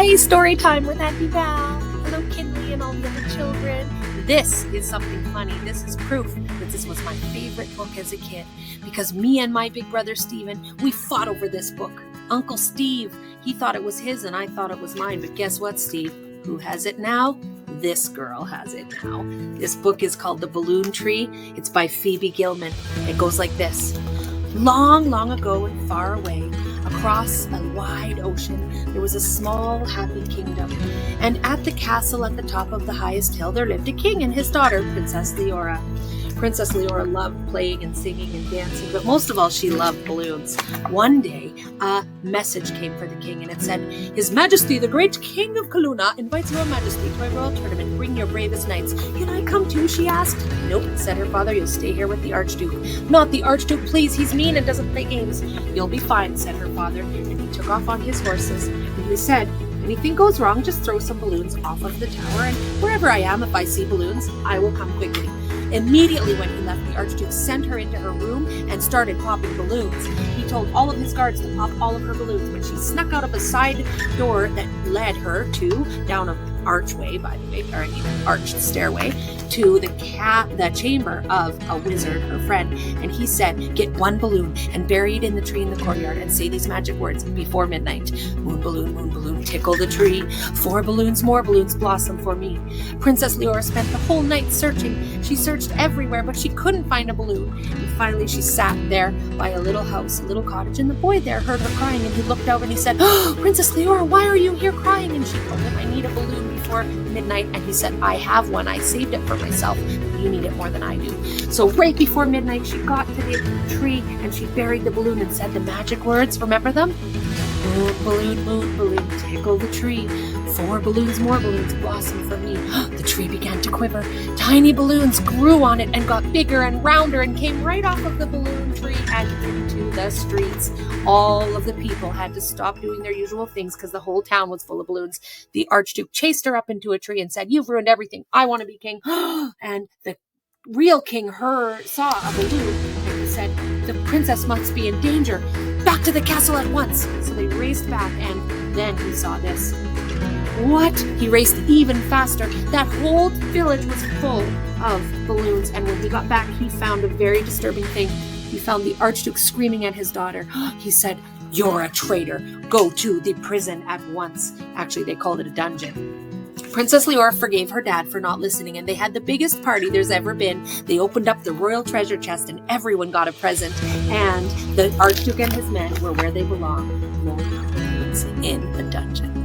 Hi, story time with Auntie Val. Hello, Kinley and all the other children. This is something funny. This is proof that this was my favorite book as a kid because me and my big brother Steven, we fought over this book. Uncle Steve, he thought it was his and I thought it was mine. But guess what, Steve? Who has it now? This girl has it now. This book is called The Balloon Tree. It's by Pheobe Gilman. It goes like this. Long, long ago and far away, across a wide ocean, there was a small, happy kingdom. And at the castle at the top of the highest hill, there lived a king and his daughter, Princess Leora. Princess Leora loved playing and singing and dancing, but most of all, she loved balloons. One day, a message came for the king, and it said, His Majesty, the great King of Kaluna, invites your Majesty to a royal tournament. Bring your bravest knights. Can I come too, she asked. Nope, said her father. You'll stay here with the Archduke. Not the Archduke, please. He's mean and doesn't play games. You'll be fine, said her father, and he took off on his horses. And he said, anything goes wrong, just throw some balloons off of the tower, and wherever I am, if I see balloons, I will come quickly. Immediately when he left, the Archduke sent her into her room and started popping balloons. He told all of his guards to pop all of her balloons. When she snuck out of a side door that led her to, down an archway, by the way, or an arched stairway, to the chamber of a wizard, her friend, and he said, get one balloon and bury it in the tree in the courtyard and say these magic words before midnight. Moon balloon, tickle the tree. 4 balloons, more balloons, blossom for me. Princess Leora spent the whole night searching. She searched everywhere, but she couldn't find a balloon. And finally she sat there by a little house, a little cottage, and the boy there heard her crying, and he looked out and he said, oh, Princess Leora, why are you here crying? And she told him, I need a balloon before midnight. And he said, I have one. I saved it for myself. You need it more than I do. So right before midnight, she got to the tree and she buried the balloon and said the magic words. Remember them? Moon balloon, tickle the tree. 4 balloons, more balloons, blossom for me. The tree began to quiver. Tiny balloons grew on it and got bigger and rounder and came right off of the balloon tree and into the streets. All of the people had to stop doing their usual things because the whole town was full of balloons. The Archduke chased her up into a tree and said, you've ruined everything. I want to be king. And the real king saw a balloon and he said, the princess must be in danger. Back to the castle at once. So they raced back, and then he saw this. What? He raced even faster. That whole village was full of balloons, and when he got back, he found a very disturbing thing. He found the Archduke screaming at his daughter. He said, you're a traitor. Go to the prison at once. Actually, they called it a dungeon. Princess Leora forgave her dad for not listening, and they had the biggest party there's ever been. They opened up the royal treasure chest, and everyone got a present. And the Archduke and his men were where they belong, in a dungeon.